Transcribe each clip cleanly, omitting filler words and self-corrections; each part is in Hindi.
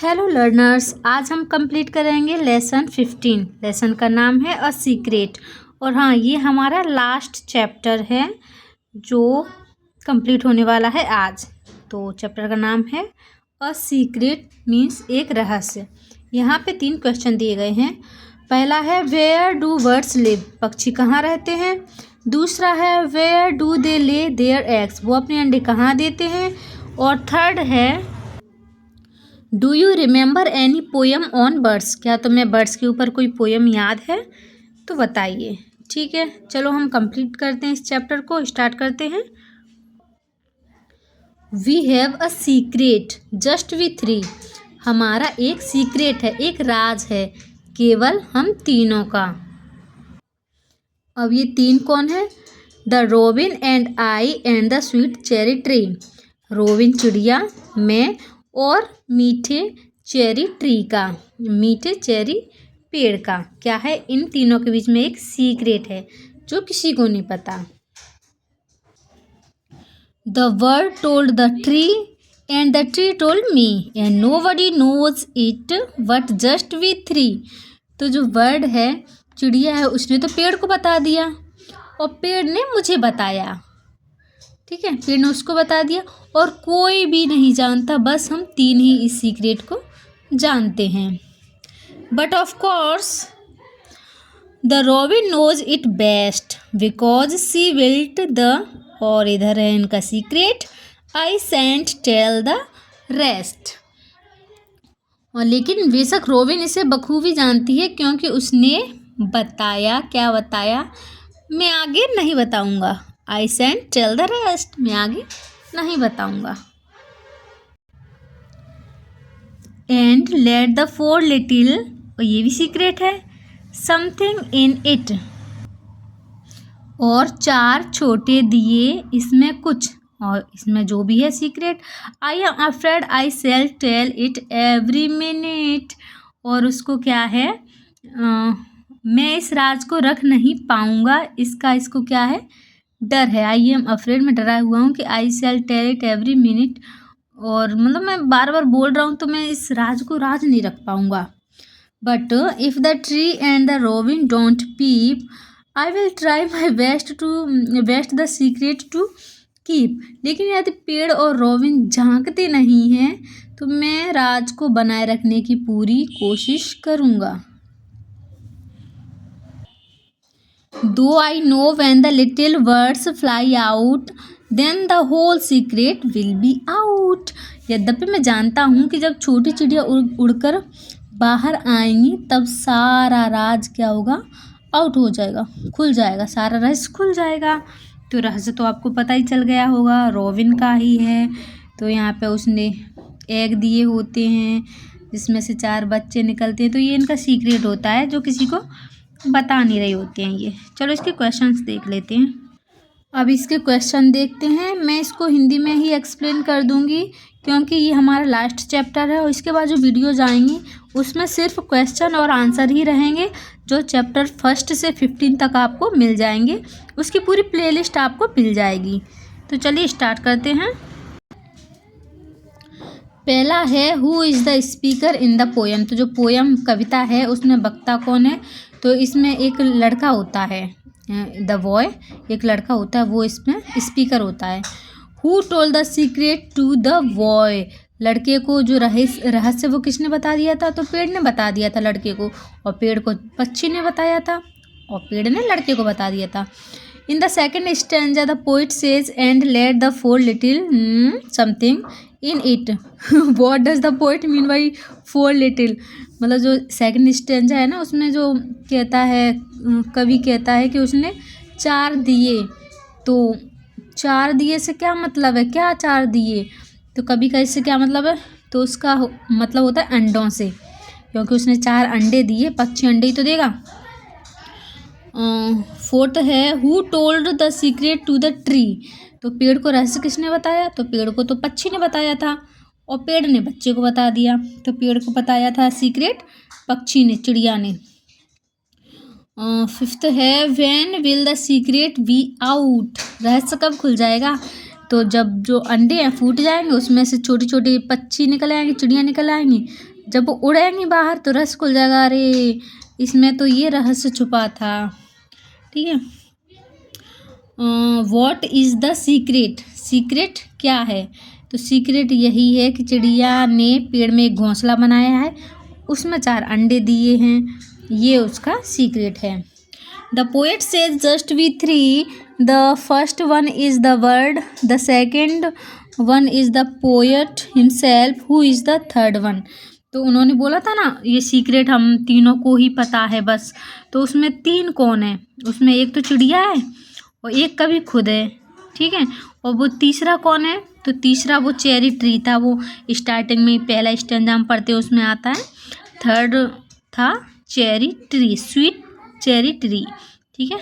हेलो लर्नर्स, आज हम कंप्लीट करेंगे लेसन 15। लेसन का नाम है अ सीक्रेट। और हाँ, ये हमारा लास्ट चैप्टर है जो कंप्लीट होने वाला है आज। तो चैप्टर का नाम है अ सीक्रेट, मीन्स एक रहस्य। यहाँ पे 3 क्वेश्चन दिए गए हैं। पहला है वेयर डू बर्ड्स लिव, पक्षी कहाँ रहते हैं। दूसरा है where do they lay their eggs, वो अपने अंडे कहाँ देते हैं। और थर्ड है do you remember any poem on birds, क्या तुम्हें बर्ड्स के ऊपर कोई पोयम याद है तो बताइए। ठीक है, चलो हम कंप्लीट करते हैं, इस चैप्टर को स्टार्ट करते हैं। We have a secret just we 3, हमारा एक सीक्रेट है, एक राज है केवल हम तीनों का। अब ये 3 कौन है? The robin and I and the sweet cherry tree, robin चिड़िया, मैं और मीठे चेरी ट्री का, मीठे चेरी पेड़ का। क्या है? इन तीनों के बीच में एक सीक्रेट है जो किसी को नहीं पता। The bird told the tree and the tree told me and nobody knows it but just we 3। तो जो बर्ड है, चिड़िया है, उसने तो पेड़ को बता दिया और पेड़ ने मुझे बताया। ठीक है, पेड़ ने उसको बता दिया और कोई भी नहीं जानता, बस हम 3 ही इस सीक्रेट को जानते हैं। But of course the robin knows it best because she built the, और इधर है इनका secret, I shan't tell the rest. और लेकिन बेशक रोबिन इसे बखूबी जानती है क्योंकि उसने बताया। क्या बताया? मैं आगे नहीं बताऊंगा। I shan't tell the rest, मैं आगे नहीं बताऊंगा। एंड लेट द 4 लिटिल, और ये भी सीक्रेट है, समथिंग इन इट, और 4 छोटे दिए इसमें कुछ, और इसमें जो भी है secret. I am afraid I cell tell it every minute, और उसको क्या है, मैं इस राज को रख नहीं पाऊंगा, इसको क्या है, डर है। आई एम अफ्रेड, मैं डरा हुआ हूँ कि I cell tell it every minute, और मतलब मैं बार बार बोल रहा हूँ तो मैं इस राज को राज नहीं रख पाऊंगा। But if the tree and the robin don't peep I will try my best the secret to keep. लेकिन यदि पेड़ और रोबिन झांकते नहीं हैं तो मैं राज को बनाए रखने की पूरी कोशिश करूँगा। Though I know when the little birds fly out, then the whole secret will be out. यद्यपि मैं जानता हूँ कि जब छोटी चिड़िया उड़कर बाहर आएंगी तब सारा राज क्या होगा, आउट हो जाएगा, खुल जाएगा, सारा रहस्य खुल जाएगा। तो रहस्य तो आपको पता ही चल गया होगा, रोबिन का ही है। तो यहाँ पे उसने एग दिए होते हैं जिसमें से 4 बच्चे निकलते हैं, तो ये इनका सीक्रेट होता है जो किसी को बता नहीं रहे होते हैं ये। चलो इसके क्वेश्चंस देख लेते हैं। अब इसके क्वेश्चन देखते हैं। मैं इसको हिंदी में ही एक्सप्लेन कर दूंगी क्योंकि ये हमारा लास्ट चैप्टर है, और इसके बाद जो वीडियोज आएंगी उसमें सिर्फ क्वेश्चन और आंसर ही रहेंगे, जो चैप्टर 1 से 15 तक आपको मिल जाएंगे। उसकी पूरी प्लेलिस्ट आपको मिल जाएगी। तो चलिए स्टार्ट करते हैं। पहला है who is the speaker in the poem. तो जो पोयम कविता है उसमें वक्ता कौन है? तो इसमें एक लड़का होता है, द बॉय, एक लड़का होता है, वो इसमें स्पीकर होता है। Who told the secret to the boy, लड़के को जो रहस्य वो किसने बता दिया था? तो पेड़ ने बता दिया था लड़के को, और पेड़ को पक्षी ने बताया था, और पेड़ ने लड़के को बता दिया था। In the second stanza the poet says and let the 4 little something in it. What does the poet mean by 4 little? मतलब जो सेकंड स्टैंजा है ना, उसमें जो कहता है, कवि कहता है कि उसने 4 दिए। तो 4 दिए से क्या मतलब है? क्या 4 दिए? तो कवि का इससे क्या मतलब है? तो उसका मतलब होता है अंडों से, क्योंकि उसने 4 अंडे दिए, पक्षी अंडे ही तो देगा। 4th है who told the secret to the tree. तो पेड़ को रहस्य किसने बताया? तो पेड़ को तो पक्षी ने बताया था, और पेड़ ने बच्चे को बता दिया। तो पेड़ को बताया था सीक्रेट पक्षी ने, चिड़िया ने। 5th है when will the secret be out, रहस्य कब खुल जाएगा? तो जब जो अंडे हैं फूट जाएंगे, उसमें से छोटी छोटी पक्षी निकल आएंगे, चिड़िया निकल आएंगी। जब वो उड़ेंगी बाहर तो रहस्य खुल जाएगा, अरे इसमें तो ये रहस्य छुपा था। ठीक है। What is the secret, secret क्या है? तो सीक्रेट यही है कि चिड़िया ने पेड़ में एक घोंसला बनाया है, उसमें 4 अंडे दिए हैं, ये उसका सीक्रेट है। The poet says just we 3, the first one is the word, the second one is the poet himself, who is the third one. तो उन्होंने बोला था ना ये सीक्रेट हम तीनों को ही पता है बस, तो उसमें 3 कौन है? उसमें एक तो चिड़िया है और एक कभी खुद है। ठीक है। और वो तीसरा कौन है? तो तीसरा वो चेरी ट्री था, वो स्टार्टिंग में पहला स्टैंजा हम पढ़ते उसमें आता है। थर्ड था cherry tree, sweet cherry tree. ठीक है।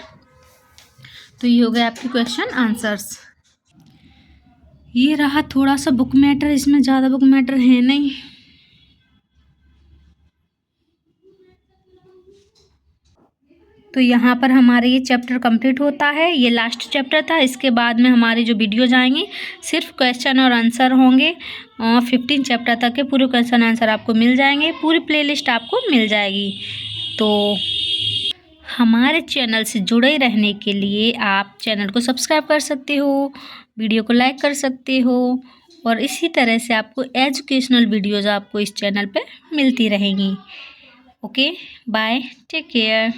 तो ये हो गए आपके क्वेश्चन आंसर्स। ये रहा थोड़ा सा बुक मैटर, इसमें ज़्यादा बुक मैटर है नहीं। तो यहाँ पर हमारे ये चैप्टर कंप्लीट होता है, ये लास्ट चैप्टर था। इसके बाद में हमारी जो वीडियो जाएंगी सिर्फ क्वेश्चन और आंसर होंगे, 15 चैप्टर तक के पूरे क्वेश्चन आंसर आपको मिल जाएंगे, पूरी प्लेलिस्ट आपको मिल जाएगी। तो हमारे चैनल से जुड़े रहने के लिए आप चैनल को सब्सक्राइब कर सकते हो, वीडियो को लाइक कर सकते हो, और इसी तरह से आपको एजुकेशनल वीडियोज़ आपको इस चैनल पे मिलती रहेंगी। Okay, bye, take care.